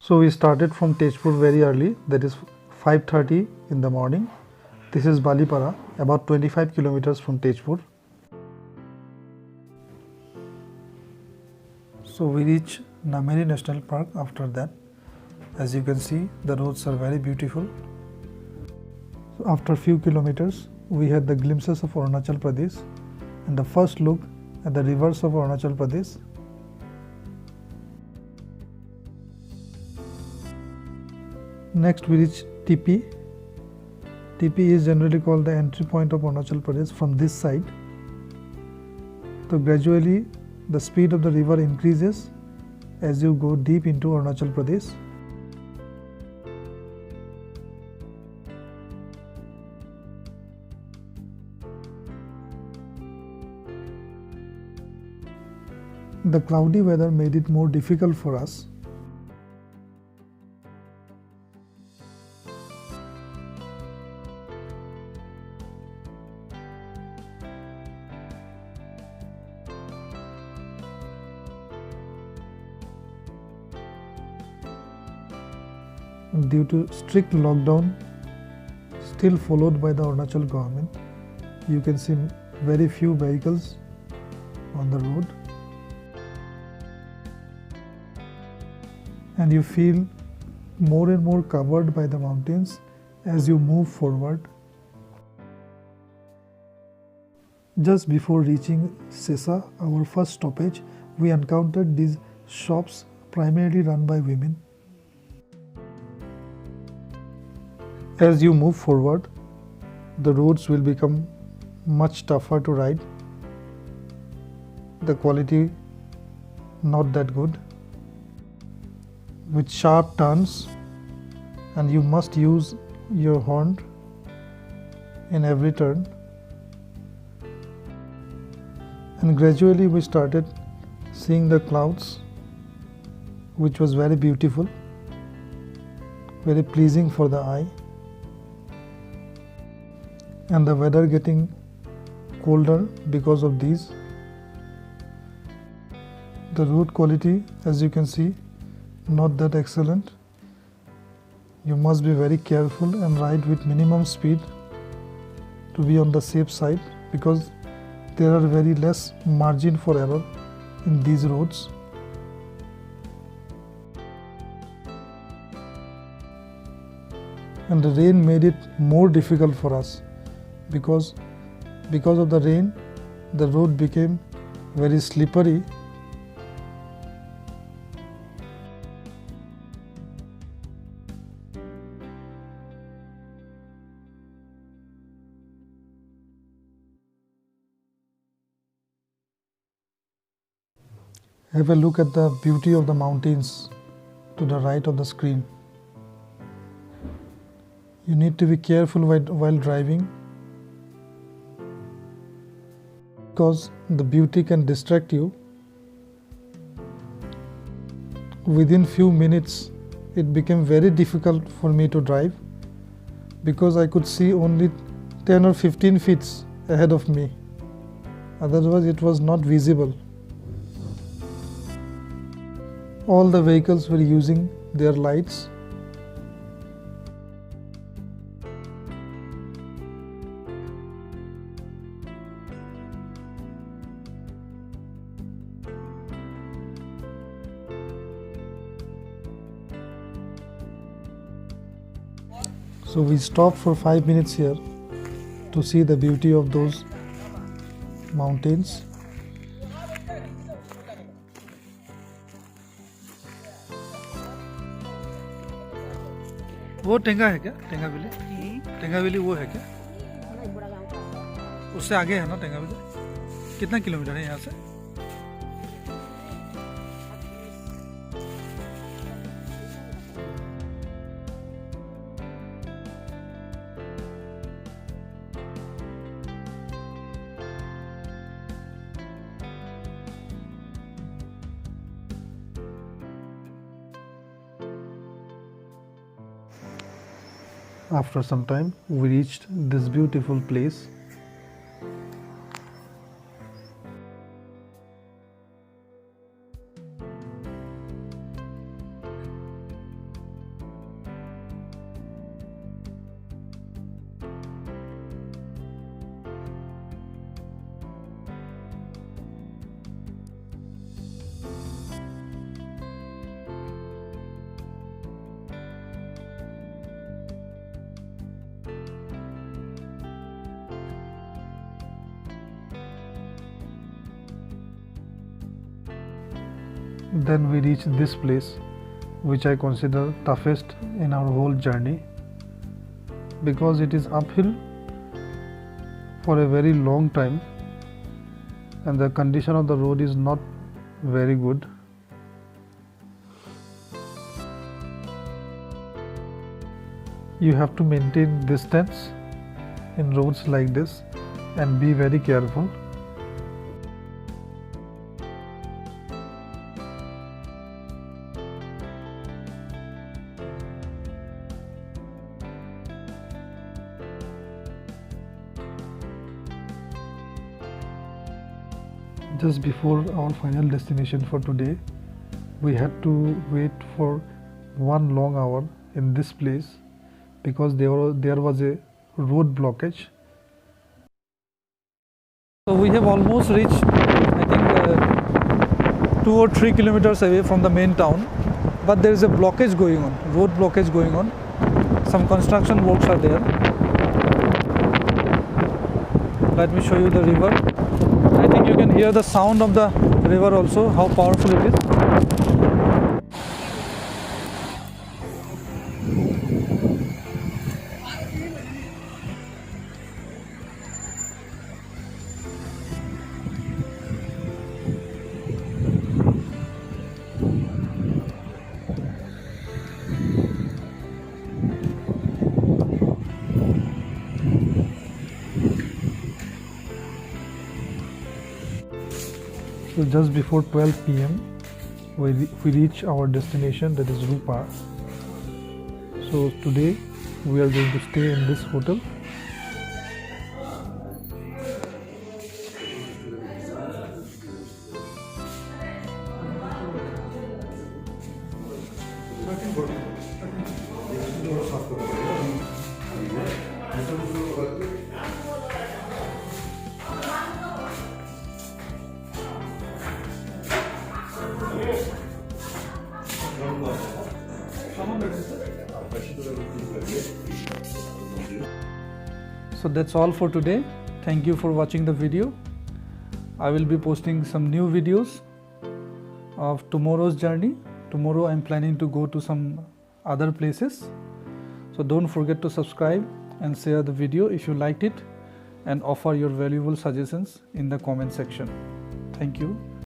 So we started from Tezpur very early, that is 5:30 in the morning. This is Balipara, about 25 kilometers from Tezpur. So we reach Nameri National Park after that. As you can see, the roads are very beautiful. So after few kilometers, we had the glimpses of Arunachal Pradesh and the first look at the rivers of Arunachal Pradesh. Next we reach TP. TP is generally called the entry point of Arunachal Pradesh from this side. So gradually the speed of the river increases as you go deep into Arunachal Pradesh. The cloudy weather made it more difficult for us. Due to strict lockdown still followed by the Arunachal government, you can see very few vehicles on the road, and you feel more and more covered by the mountains as you move forward. Just before reaching Sesa, our first stoppage, we encountered these shops primarily run by women. As you move forward, the roads will become much tougher to ride. The quality not that good, with sharp turns, and you must use your horn in every turn. And gradually we started seeing the clouds, which was very beautiful, very pleasing for the eye. And the weather getting colder because of these. The road quality, as you can see, not that excellent. You must be very careful and ride with minimum speed to be on the safe side, because there are very less margin for error in these roads. And the rain made it more difficult for us. Because of the rain, the road became very slippery. Have a look at the beauty of the mountains to the right of the screen. You need to be careful while driving, because the beauty can distract you. Within few minutes, it became very difficult for me to drive, because I could see only 10 or 15 feet ahead of me. Otherwise, it was not visible. All the vehicles were using their lights. So we stopped for 5 minutes here to see the beauty of those mountains. वो टेंगा है क्या? टेंगा valley वो है क्या? उससे आगे है ना टेंगा वैली? कितना किलोमीटर है यहाँ से? After some time, we reached this beautiful place. then we reach this place, which I consider toughest in our whole journey, because it is uphill for a very long time and the condition of the road is not very good. You have to maintain distance in roads like this and be very careful. Just before our final destination for today, we had to wait for 1 long hour in this place because there was a road blockage. So we have almost reached, I think 2 or 3 kilometers away from the main town, but there is a blockage going on, road blockage going on. Some construction works are there. Let me show you the river. I think you can hear the sound of the river also, how powerful it is. So just before 12 p.m. we reach our destination, that is Rupa. So today we are going to stay in this hotel. So that's all for today. Thank you for watching the video. I will be posting some new videos of tomorrow's journey. Tomorrow I'm planning to go to some other places. So don't forget to subscribe and share the video if you liked it, and offer your valuable suggestions in the comment section. Thank you.